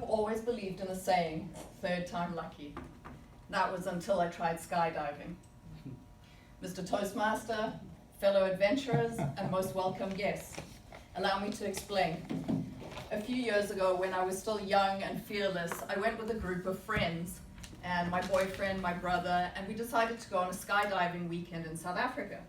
always believed in the saying, third time lucky. That was until I tried skydiving. Mr. Toastmaster, fellow adventurers, and most welcome guests, allow me to explain. A few years ago, when I was still young and fearless, I went with a group of friends and my boyfriend, my brother, and we decided to go on a skydiving weekend in South Africa.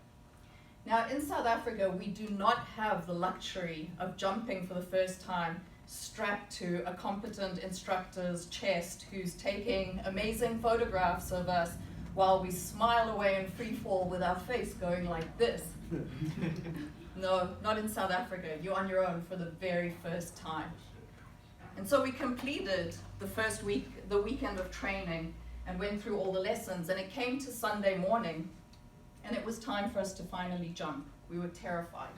Now, in South Africa, we do not have the luxury of jumping for the first time strapped to a competent instructor's chest who's taking amazing photographs of us while we smile away in free fall with our face going like this. No, not in South Africa. You're on your own for the very first time. And so we completed the weekend of training and went through all the lessons, and it came to Sunday morning, and it was time for us to finally jump. We were terrified.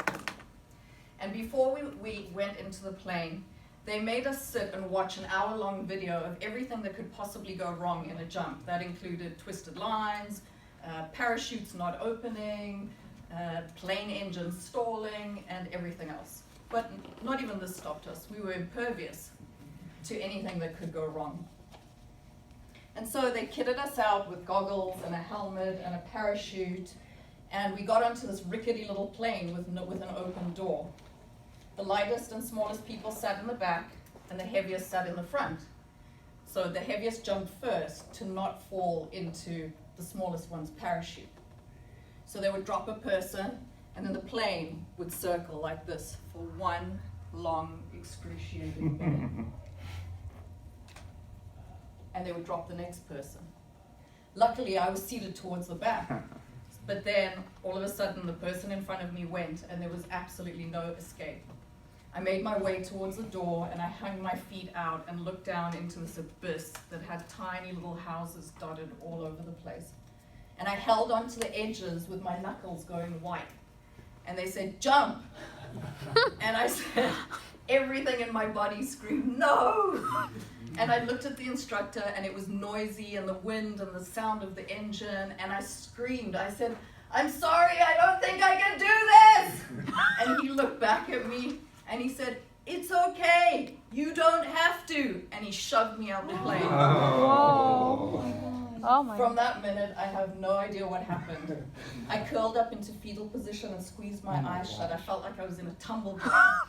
And before we went into the plane, they made us sit and watch an hour-long video of everything that could possibly go wrong in a jump. That included twisted lines, parachutes not opening, plane engines stalling, and everything else. But not even this stopped us. We were impervious to anything that could go wrong. And so they kitted us out with goggles and a helmet and a parachute, and we got onto this rickety little plane with an open door. The lightest and smallest people sat in the back, and the heaviest sat in the front. So the heaviest jumped first to not fall into the smallest one's parachute. So they would drop a person, and then the plane would circle like this for one long, excruciating minute. And they would drop the next person. Luckily, I was seated towards the back. But then, all of a sudden, the person in front of me went, and there was absolutely no escape. I made my way towards the door, and I hung my feet out and looked down into this abyss that had tiny little houses dotted all over the place. And I held onto the edges with my knuckles going white. And they said, "Jump!" And I said, everything in my body screamed, "No!" And I looked at the instructor, and it was noisy, and the wind and the sound of the engine, and I screamed. I said, "I'm sorry, I don't think I can do this!" And he looked back at me, and he said, "It's okay, you don't have to." And he shoved me out the plane. Oh my. From that minute, I have no idea what happened. I curled up into fetal position and squeezed my eyes shut. I felt like I was in a tumbleground.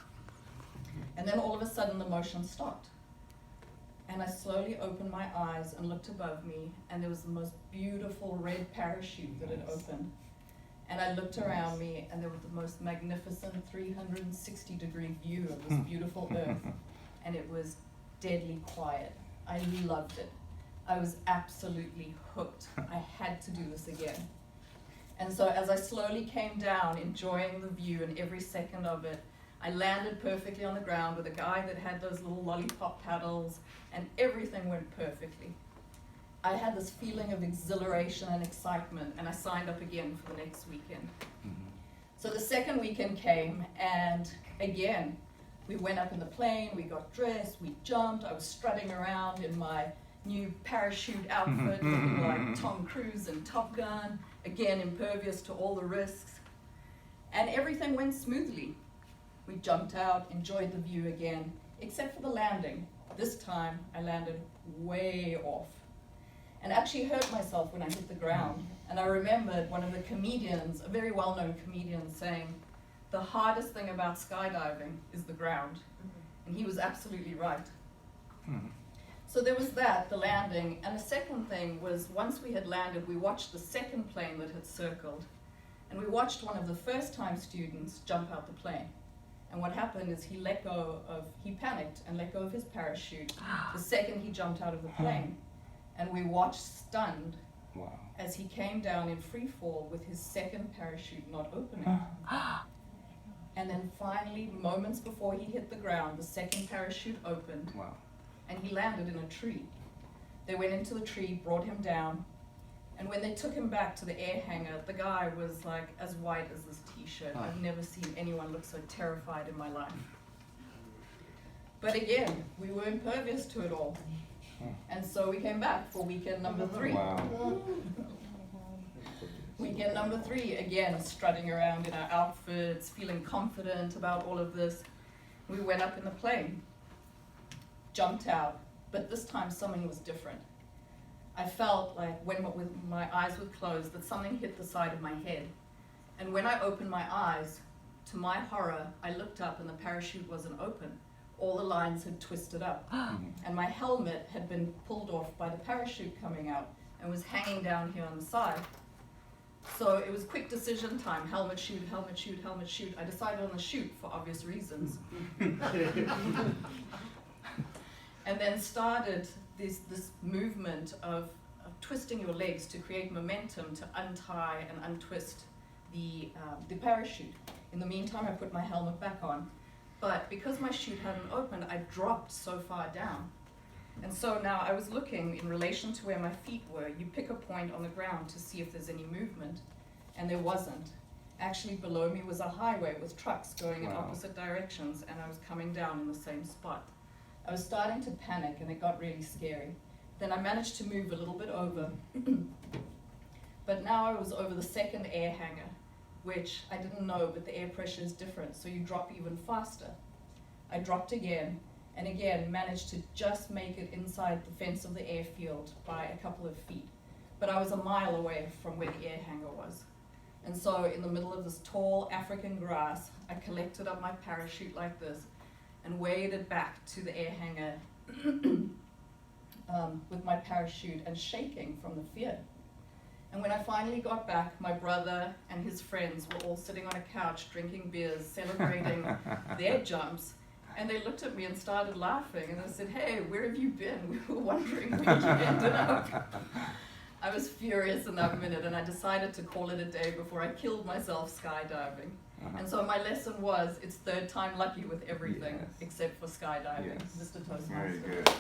And then all of a sudden, the motion stopped. And I slowly opened my eyes and looked above me, and there was the most beautiful red parachute that had opened. And I looked around me, and there was the most magnificent 360-degree view of this beautiful earth. And it was deadly quiet. I loved it. I was absolutely hooked. I had to do this again. And so as I slowly came down, enjoying the view and every second of it, I landed perfectly on the ground with a guy that had those little lollipop paddles, and everything went perfectly. I had this feeling of exhilaration and excitement, and I signed up again for the next weekend. So the second weekend came, and again, we went up in the plane, we got dressed, we jumped, I was strutting around in my new parachute outfit, looking like Tom Cruise and Top Gun, again impervious to all the risks. And everything went smoothly. We jumped out, enjoyed the view again, except for the landing. This time, I landed way off and actually hurt myself when I hit the ground. And I remembered one of the comedians, a very well-known comedian, saying, "The hardest thing about skydiving is the ground." And he was absolutely right. So there was that, the landing. And the second thing was, once we had landed, we watched the second plane that had circled. And we watched one of the first-time students jump out the plane. And what happened is he panicked and let go of his parachute the second he jumped out of the plane. And we watched stunned as he came down in free fall with his second parachute not opening. And then finally, moments before he hit the ground, the second parachute opened. And he landed in a tree. They went into the tree, brought him down, and when they took him back to the air hangar, the guy was like as white as this t-shirt. I've never seen anyone look so terrified in my life. But again, we were impervious to it all. And so we came back for weekend number 3. Weekend number 3, again, strutting around in our outfits, feeling confident about all of this. We went up in the plane, jumped out, But this time something was different. I felt like when with my eyes were closed that something hit the side of my head. And when I opened my eyes, to my horror, I looked up and the parachute wasn't open. All the lines had twisted up. And my helmet had been pulled off by the parachute coming out and was hanging down here on the side. So it was quick decision time, helmet, shoot, helmet, shoot, helmet, shoot. I decided on the shoot for obvious reasons. And then started this movement of twisting your legs to create momentum to untie and untwist the parachute. In the meantime, I put my helmet back on. But because my chute hadn't opened, I dropped so far down. And so now I was looking in relation to where my feet were. You pick a point on the ground to see if there's any movement, and there wasn't. Actually, below me was a highway with trucks going in opposite directions, and I was coming down in the same spot. I was starting to panic, and it got really scary. Then I managed to move a little bit over. But now I was over the second air hangar, which I didn't know, but the air pressure is different, so you drop even faster. I dropped again, and again managed to just make it inside the fence of the airfield by a couple of feet. But I was a mile away from where the air hangar was. And so in the middle of this tall African grass, I collected up my parachute like this and waded it back to the air hangar with my parachute and shaking from the fear. And when I finally got back, my brother and his friends were all sitting on a couch drinking beers, celebrating their jumps. And they looked at me and started laughing. And I said, "Hey, where have you been? We were wondering where you ended up." I was furious in that minute, and I decided to call it a day before I killed myself skydiving. And so my lesson was, it's third time lucky with everything, except for skydiving. Mr. Toastmaster. Very good.